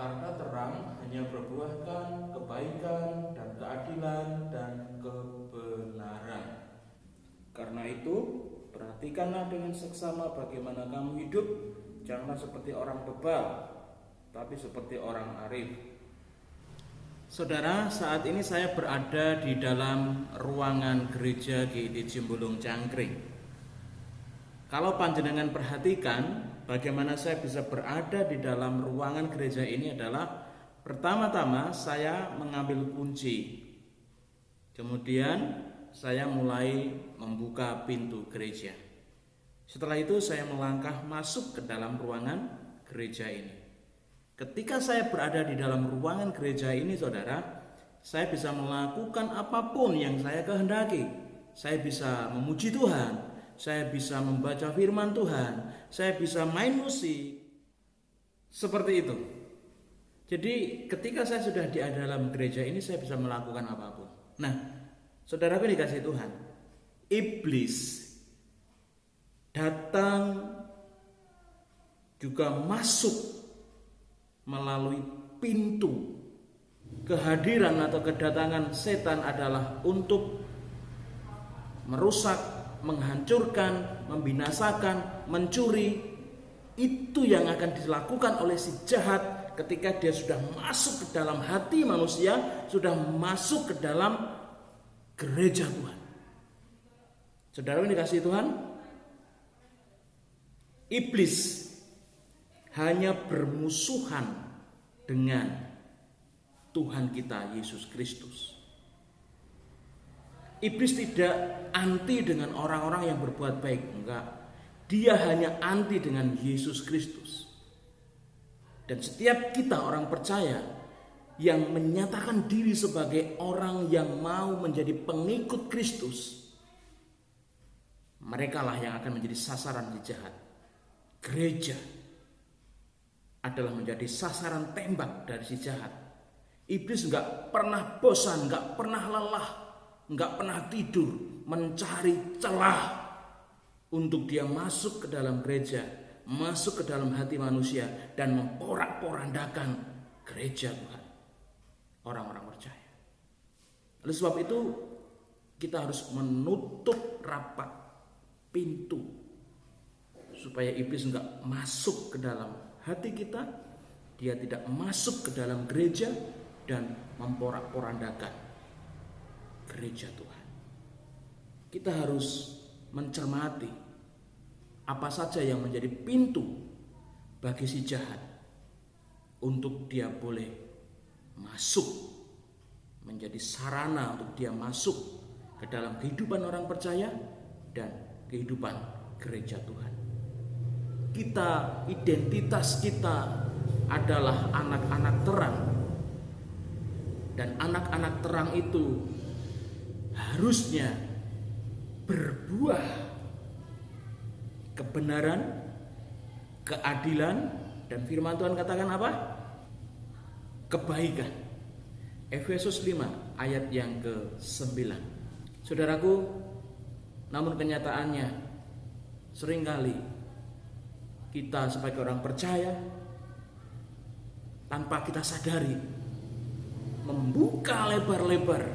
Karena terang hanya berbuahkan kebaikan dan keadilan dan kebenaran. Karena itu, perhatikanlah dengan seksama bagaimana kamu hidup. Janganlah seperti orang bebal, tapi seperti orang arif. Saudara, saat ini saya berada di dalam ruangan gereja GID Ciumbulung Cangkring. Kalau panjenengan perhatikan, bagaimana saya bisa berada di dalam ruangan gereja ini adalah pertama-tama saya mengambil kunci. Kemudian saya mulai membuka pintu gereja. Setelah itu saya melangkah masuk ke dalam ruangan gereja ini. Ketika saya berada di dalam ruangan gereja ini, saudara, saya bisa melakukan apapun yang saya kehendaki. Saya bisa memuji Tuhan, saya bisa membaca firman Tuhan, saya bisa main musik. Seperti itu. Jadi ketika saya sudah di dalam gereja ini, saya bisa melakukan apapun. Nah, saudaraku dikasih Tuhan, iblis datang juga masuk melalui pintu. Kehadiran atau kedatangan setan adalah untuk merusak, menghancurkan, membinasakan, mencuri. Itu yang akan dilakukan oleh si jahat ketika dia sudah masuk ke dalam hati manusia, sudah masuk ke dalam gereja Tuhan. Saudara yang dikasihi Tuhan, iblis hanya bermusuhan dengan Tuhan kita Yesus Kristus. Iblis tidak anti dengan orang-orang yang berbuat baik, enggak. Dia hanya anti dengan Yesus Kristus. Dan setiap kita orang percaya yang menyatakan diri sebagai orang yang mau menjadi pengikut Kristus, merekalah yang akan menjadi sasaran si jahat. Gereja adalah menjadi sasaran tembak dari si jahat. Iblis enggak pernah bosan, enggak pernah lelah, enggak pernah tidur mencari celah untuk dia masuk ke dalam gereja, masuk ke dalam hati manusia dan memporak-porandakan gereja Tuhan, orang-orang percaya. Oleh sebab itu kita harus menutup rapat pintu supaya iblis enggak masuk ke dalam hati kita, dia tidak masuk ke dalam gereja dan memporak-porandakan gereja Tuhan. Kita harus mencermati apa saja yang menjadi pintu bagi si jahat untuk dia boleh masuk, menjadi sarana untuk dia masuk ke dalam kehidupan orang percaya dan kehidupan gereja Tuhan. Kita, identitas kita adalah anak-anak terang. Dan anak-anak terang itu harusnya berbuah kebenaran, keadilan, dan firman Tuhan katakan apa? Kebaikan. Efesus 5 ayat yang ke-9. Saudaraku, namun kenyataannya seringkali kita sebagai orang percaya tanpa kita sadari membuka lebar-lebar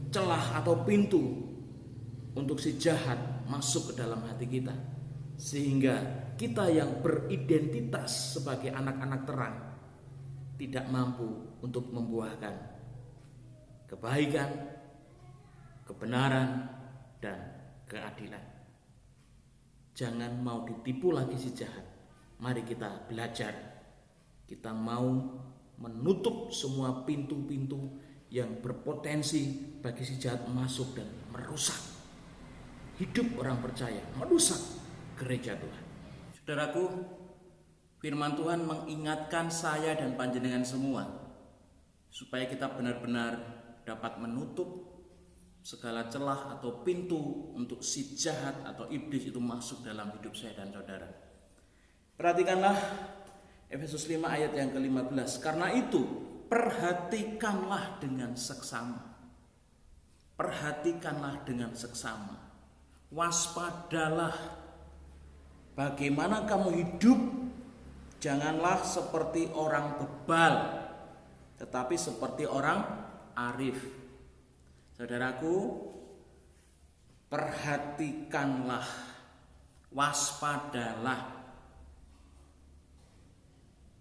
celah atau pintu untuk si jahat masuk ke dalam hati kita, sehingga kita yang beridentitas sebagai anak-anak terang tidak mampu untuk membuahkan kebaikan, kebenaran, dan keadilan. Jangan mau ditipu lagi si jahat. Mari kita belajar. Kita mau menutup semua pintu-pintu yang berpotensi bagi si jahat masuk dan merusak hidup orang percaya, merusak gereja Tuhan. Saudaraku, firman Tuhan mengingatkan saya dan panjenengan semua supaya kita benar-benar dapat menutup segala celah atau pintu untuk si jahat atau iblis itu masuk dalam hidup saya dan saudara. Perhatikanlah Efesus 5 ayat yang ke-15. Karena itu perhatikanlah dengan seksama. Perhatikanlah dengan seksama. Waspadalah bagaimana kamu hidup Janganlah seperti orang bebal, tetapi seperti orang arif. Saudaraku, perhatikanlah, waspadalah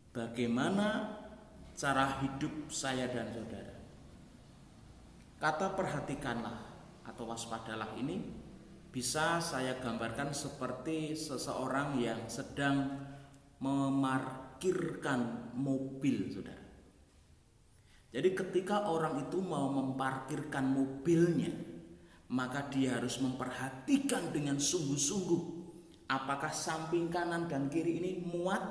bagaimana cara hidup saya dan saudara. Kata perhatikanlah atau waspadalah ini bisa saya gambarkan seperti seseorang yang sedang memarkirkan mobil, saudara. Jadi ketika orang itu mau memparkirkan mobilnya, maka dia harus memperhatikan dengan sungguh-sungguh apakah samping kanan dan kiri ini muat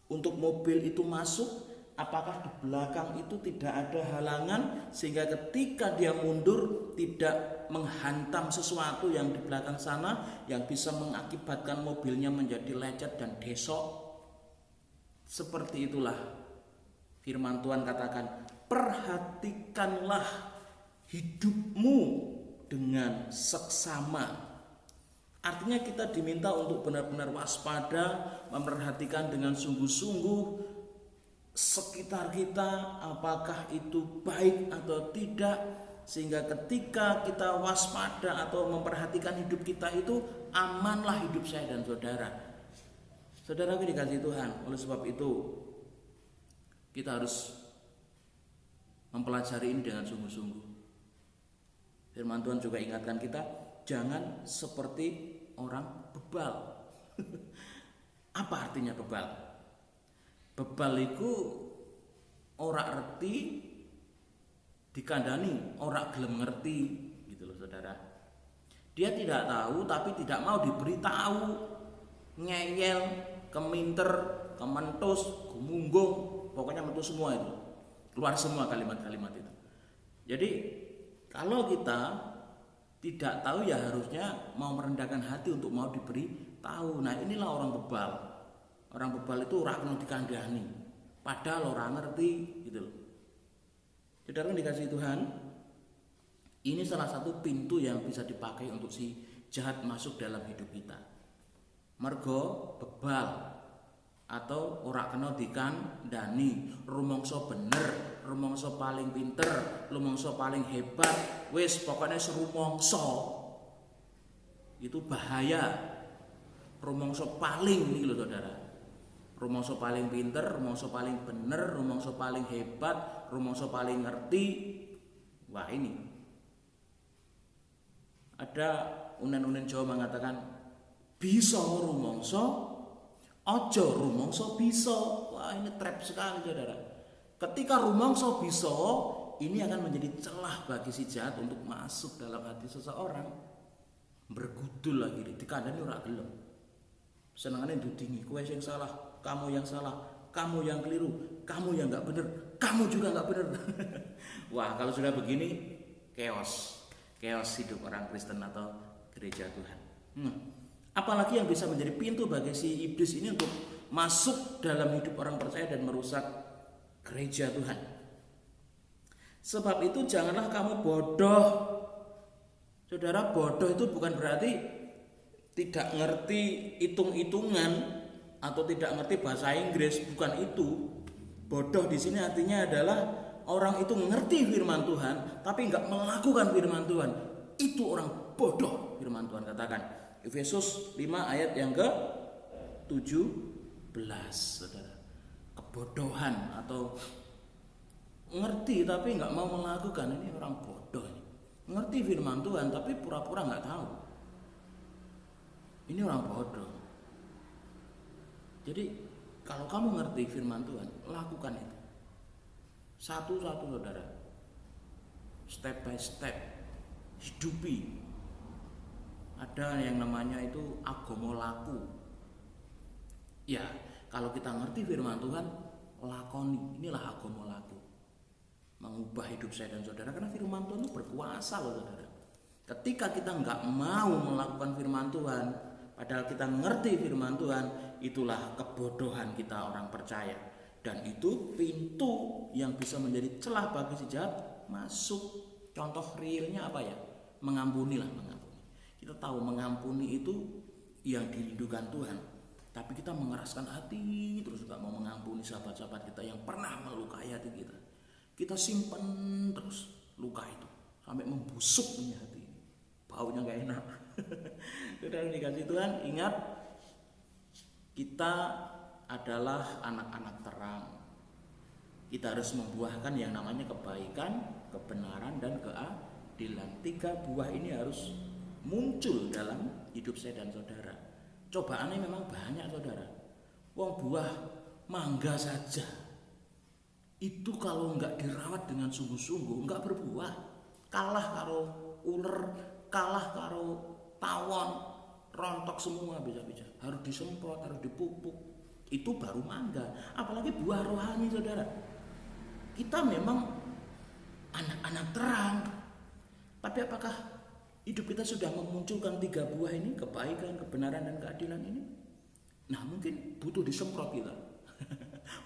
untuk mobil itu masuk, apakah di belakang itu tidak ada halangan sehingga ketika dia mundur tidak menghantam sesuatu yang di belakang sana yang bisa mengakibatkan mobilnya menjadi lecet dan desok. Seperti itulah firman Tuhan katakan, perhatikanlah hidupmu dengan seksama. Artinya kita diminta untuk benar-benar waspada, memperhatikan dengan sungguh-sungguh sekitar kita, apakah itu baik atau tidak, sehingga ketika kita waspada atau memperhatikan hidup kita itu, amanlah hidup saya dan saudara. Saudara dikasih Tuhan, oleh sebab itu kita harus mempelajari ini dengan sungguh-sungguh. Firman Tuhan juga ingatkan kita, jangan seperti orang bebal. Apa artinya bebal? Bebal itu ora ngerti dikandani, ora gelem ngerti, gitu loh saudara. Dia tidak tahu tapi tidak mau diberitahu, ngeyel, keminter, kementus, gumunggung, pokoknya mentus semua itu. Keluar semua kalimat-kalimat itu. Jadi kalau kita tidak tahu ya harusnya mau merendahkan hati untuk mau diberi tahu. Nah inilah orang bebal. Orang bebal itu ora kena dikandani, padahal orang ngerti gitu loh. Saudara dikasih Tuhan, ini salah satu pintu yang bisa dipakai untuk si jahat masuk dalam hidup kita. Mergo bebal atau ora kena dikandani, rumangsa bener, rumangsa paling pinter, rumangsa paling hebat, wis pokoknya serumangsa. Itu bahaya. Rumangsa paling nih loh saudara. Rumangsa paling pinter, rumangsa paling bener, rumangsa paling hebat, rumangsa paling ngerti. Wah ini. Ada unen-unen Jawa mengatakan bisa rumangsa, ojo rumangsa bisa. Wah ini trap sekali saudara. Ketika rumangsa bisa, ini akan menjadi celah bagi si jahat untuk masuk dalam hati seseorang. Bergudul lagi, dikandani ora gelem. Senengane ndudingi, kowe sing salah, kamu yang salah, kamu yang keliru, kamu yang enggak benar, kamu juga enggak benar. Wah, kalau sudah begini chaos hidup orang Kristen atau gereja Tuhan. Apalagi yang bisa menjadi pintu bagi si iblis ini untuk masuk dalam hidup orang percaya dan merusak gereja Tuhan. Sebab itu janganlah kamu bodoh. Saudara, bodoh itu bukan berarti tidak ngerti hitung-hitungan atau tidak ngerti bahasa Inggris, bukan itu. Bodoh di sini artinya adalah orang itu ngerti firman Tuhan tapi enggak melakukan firman Tuhan. Itu orang bodoh, firman Tuhan katakan. Efesus 5 ayat yang ke-17, saudara. Kebodohan atau ngerti tapi nggak mau melakukan, ini orang bodoh. Ngerti firman Tuhan tapi pura-pura nggak tahu. Ini orang bodoh. Jadi kalau kamu ngerti firman Tuhan, lakukan itu. Satu-satu saudara. Step by step. Hidupi. Ada yang namanya itu agama laku. Ya, kalau kita ngerti firman Tuhan, lakoni. Inilah agama laku. Mengubah hidup saya dan saudara, karena firman Tuhan itu berkuasa loh saudara. Ketika kita nggak mau melakukan firman Tuhan, padahal kita ngerti firman Tuhan, itulah kebodohan kita orang percaya. Dan itu pintu yang bisa menjadi celah bagi si jahat masuk. Contoh realnya apa ya? Mengampuni lah, mengampuni. Kita tahu mengampuni itu yang dirindukan Tuhan. Tapi kita mengeraskan hati terus, gak mau mengampuni sahabat-sahabat kita yang pernah melukai hati kita. Kita simpan terus luka itu sampai membusuk punya hati ini. Baunya gak enak. Sudah dikasih Tuhan, ingat kita adalah anak-anak terang. Kita harus membuahkan yang namanya kebaikan, kebenaran, dan keadilan. 3 buah ini harus muncul dalam hidup saya dan saudara. Cobaannya memang banyak saudara. Wong buah mangga saja itu kalau nggak dirawat dengan sungguh-sungguh nggak berbuah. Kalah karo uler, kalah karo tawon, rontok semua bisa-bisa. Harus disemprot, harus dipupuk. Itu baru mangga. Apalagi buah rohani saudara. Kita memang anak-anak terang. Tapi apakah hidup kita sudah memunculkan 3 buah ini, kebaikan, kebenaran, dan keadilan ini? Nah mungkin butuh disemprot kita.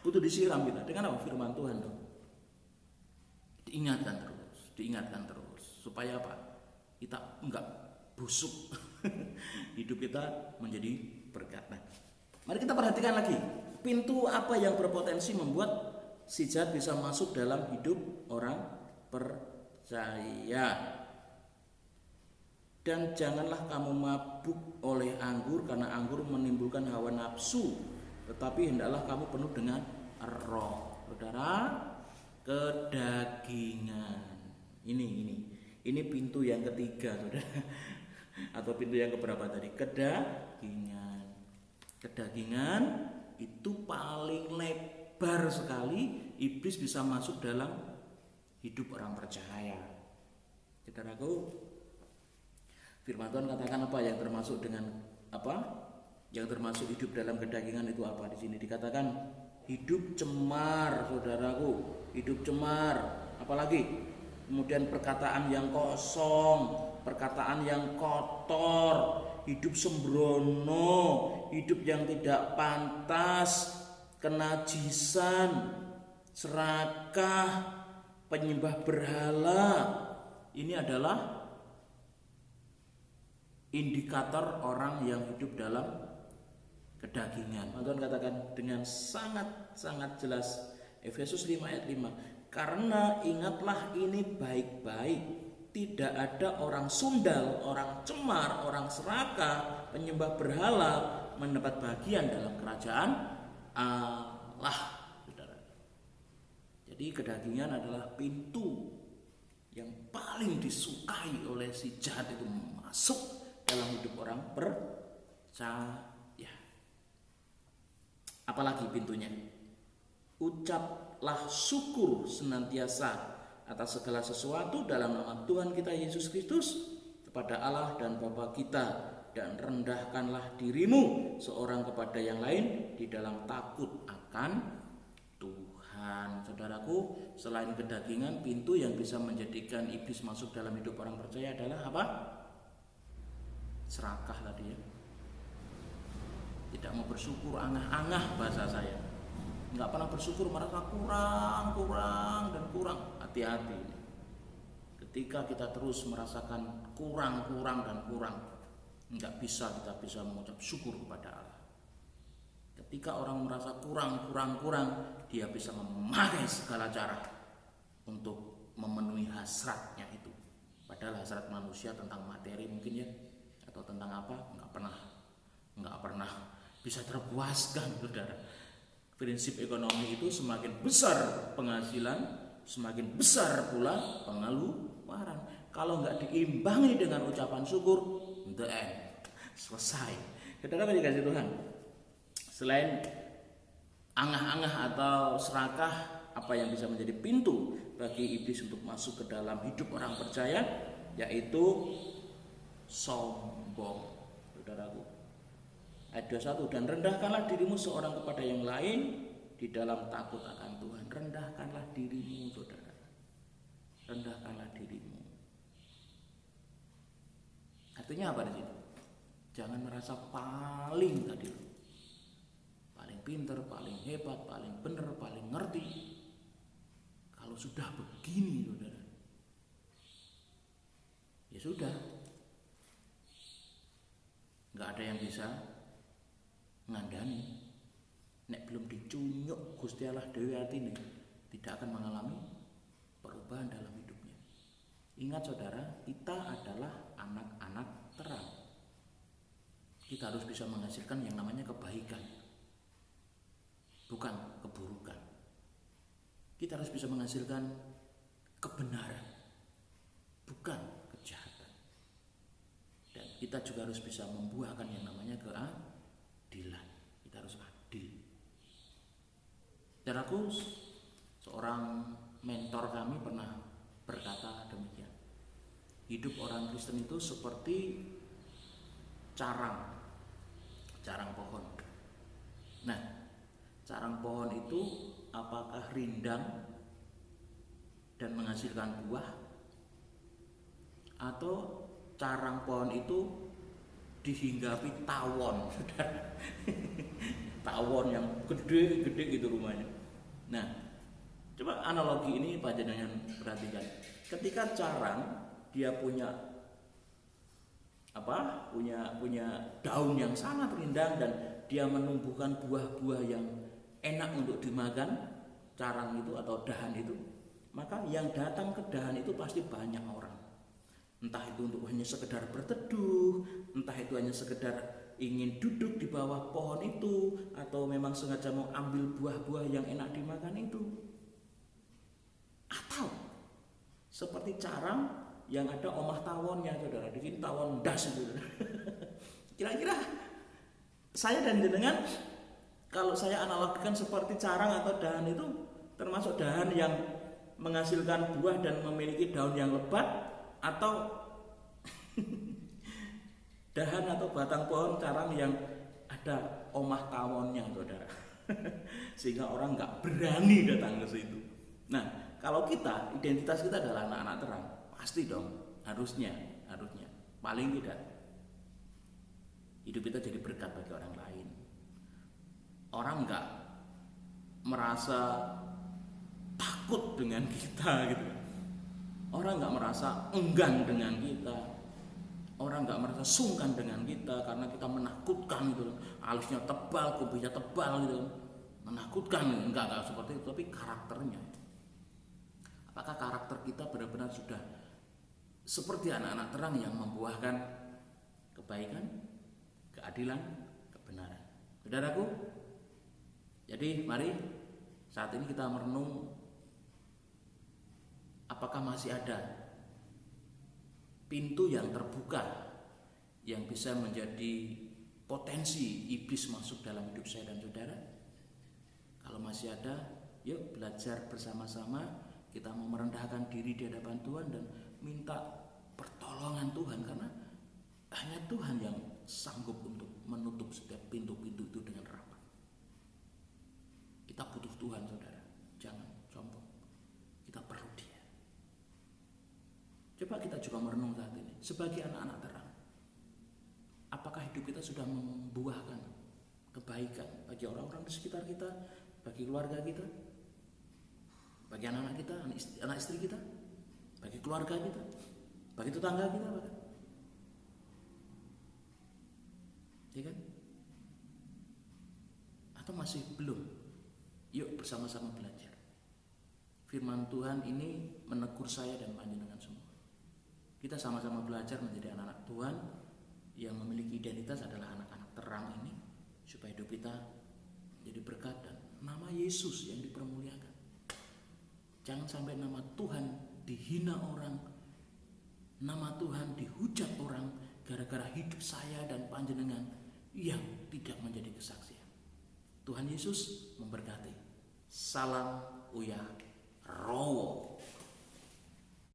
Butuh disiram kita. Dengan apa? Firman Tuhan dong. Diingatkan terus. Supaya apa? Kita enggak busuk. Hidup kita menjadi berkat. Nah, mari kita perhatikan lagi. Pintu apa yang berpotensi membuat si jahat bisa masuk dalam hidup orang percaya? Dan janganlah kamu mabuk oleh anggur, karena anggur menimbulkan hawa nafsu, tetapi hendaklah kamu penuh dengan roh. Saudara, kedagingan. Ini pintu yang ketiga, saudara. Atau pintu yang keberapa tadi? Kedagingan itu paling lebar sekali iblis bisa masuk dalam hidup orang percaya. Saudaraku, firman Tuhan katakan apa yang termasuk dengan apa? Yang termasuk hidup dalam kedagingan itu apa? Di sini dikatakan hidup cemar, saudaraku. Hidup cemar. Apalagi? Kemudian perkataan yang kosong, perkataan yang kotor, hidup sembrono, hidup yang tidak pantas, kenajisan, serakah, penyembah berhala. Ini adalah indikator orang yang hidup dalam kedagingan. Tuhan katakan dengan sangat jelas, Efesus 5 ayat 5, karena ingatlah ini baik-baik, tidak ada orang sundal, orang cemar, orang serakah, penyembah berhala mendapat bagian dalam kerajaan Allah. Saudara. Jadi kedagingan adalah pintu yang paling disukai oleh si jahat itu masuk dalam hidup orang percaya. Apalagi pintunya? Ucaplah syukur senantiasa atas segala sesuatu dalam nama Tuhan kita Yesus Kristus kepada Allah dan Bapa kita, dan rendahkanlah dirimu seorang kepada yang lain di dalam takut akan Tuhan. Saudaraku, selain kedagingan, pintu yang bisa menjadikan iblis masuk dalam hidup orang percaya adalah apa? Serakah tadi ya. Tidak mau bersyukur, angah-angah bahasa saya. Enggak pernah bersyukur, merasa kurang. Hati-hati. Ketika kita terus merasakan kurang, enggak bisa kita bisa mengucap syukur kepada Allah. Ketika orang merasa kurang, dia bisa memakai segala cara untuk memenuhi hasratnya itu. Padahal hasrat manusia tentang materi mungkin ya, atau tentang apa, enggak pernah bisa terpuaskan, saudara. Prinsip ekonomi itu semakin besar penghasilan, semakin besar pula pengeluaran. Kalau nggak diimbangi dengan ucapan syukur, the end, selesai. Saudara dikasih Tuhan. Selain angah-angah atau serakah, apa yang bisa menjadi pintu bagi iblis untuk masuk ke dalam hidup orang percaya, yaitu sombong, saudaraku. Ayat 21, dan rendahkanlah dirimu seorang kepada yang lain di dalam takut akan Tuhan. Rendahkanlah dirimu, saudara. Rendahkanlah dirimu. Artinya apa di sini? Jangan merasa paling tadi, paling pinter, paling hebat, paling benar, paling ngerti. Kalau sudah begini, saudara, ya sudah, nggak ada yang bisa ngandani nek belum dicunyuk Gusti Allah dhewe atine tidak akan mengalami perubahan dalam hidupnya. Ingat saudara, kita adalah anak-anak terang. Kita harus bisa menghasilkan yang namanya kebaikan, bukan keburukan. Kita harus bisa menghasilkan kebenaran, bukan kejahatan. Dan kita juga harus bisa membuahkan yang namanya keadilan. Kita harus adil. Dan aku, seorang mentor kami pernah berkata demikian. Hidup orang Kristen itu seperti carang pohon. Nah, carang pohon itu apakah rindang dan menghasilkan buah, atau carang pohon itu dihinggapi tawon, tawon yang gede-gede gitu rumahnya. Nah, coba analogi ini panjenengan perhatikan. Ketika carang dia punya daun yang sangat rindang dan dia menumbuhkan buah-buah yang enak untuk dimakan, carang itu atau dahan itu, maka yang datang ke dahan itu pasti banyak orang. Entah itu untuk hanya sekedar berteduh, entah itu hanya sekedar ingin duduk di bawah pohon itu, atau memang sengaja mau ambil buah-buah yang enak dimakan itu. Atau seperti carang yang ada omah tawonnya, saudara, di sini tawon das itu. Kira-kira saya dan jenengan, kalau saya analogikan seperti carang atau dahan itu, termasuk dahan yang menghasilkan buah dan memiliki daun yang lebat, atau dahan atau batang pohon carang yang ada omah tawonnya, saudara. Sehingga orang nggak berani datang ke situ. Nah, kalau kita, identitas kita adalah anak-anak terang, pasti dong, harusnya paling tidak hidup kita jadi berkat bagi orang lain. Orang nggak merasa takut dengan kita gitu. Orang nggak merasa enggan dengan kita. Orang nggak merasa sungkan dengan kita karena kita menakutkan gitu. Alisnya tebal, kumisnya tebal gitu. Menakutkan, enggak seperti itu, tapi karakternya. Apakah karakter kita benar-benar sudah seperti anak-anak terang yang membuahkan kebaikan, keadilan, kebenaran? Saudaraku, jadi mari saat ini kita merenung, apakah masih ada pintu yang terbuka yang bisa menjadi potensi iblis masuk dalam hidup saya dan saudara? Kalau masih ada, yuk belajar bersama-sama. Kita mau merendahkan diri di hadapan Tuhan dan minta pertolongan Tuhan, karena hanya Tuhan yang sanggup untuk menutup setiap pintu-pintu itu dengan rapat. Kita butuh Tuhan, saudara. Jangan sombong. Kita perlu Dia. Coba kita juga merenung saat ini. Sebagai anak-anak terang, apakah hidup kita sudah membuahkan kebaikan bagi orang-orang di sekitar kita, bagi keluarga kita, bagi anak-anak kita, anak istri kita, bagi keluarga kita, bagi tetangga kita bahkan. Ya kan? Atau masih belum? Yuk bersama-sama belajar. Firman Tuhan ini menegur saya dan panjenengan semua. Kita sama-sama belajar menjadi anak-anak Tuhan yang memiliki identitas adalah anak-anak terang ini, supaya hidup kita jadi berkat dan nama Yesus yang dipermuliakan. Jangan sampai nama Tuhan dihina orang, nama Tuhan dihujat orang gara-gara hidup saya dan panjenengan yang tidak menjadi kesaksian. Tuhan Yesus memberkati. Salam Uya Rowo.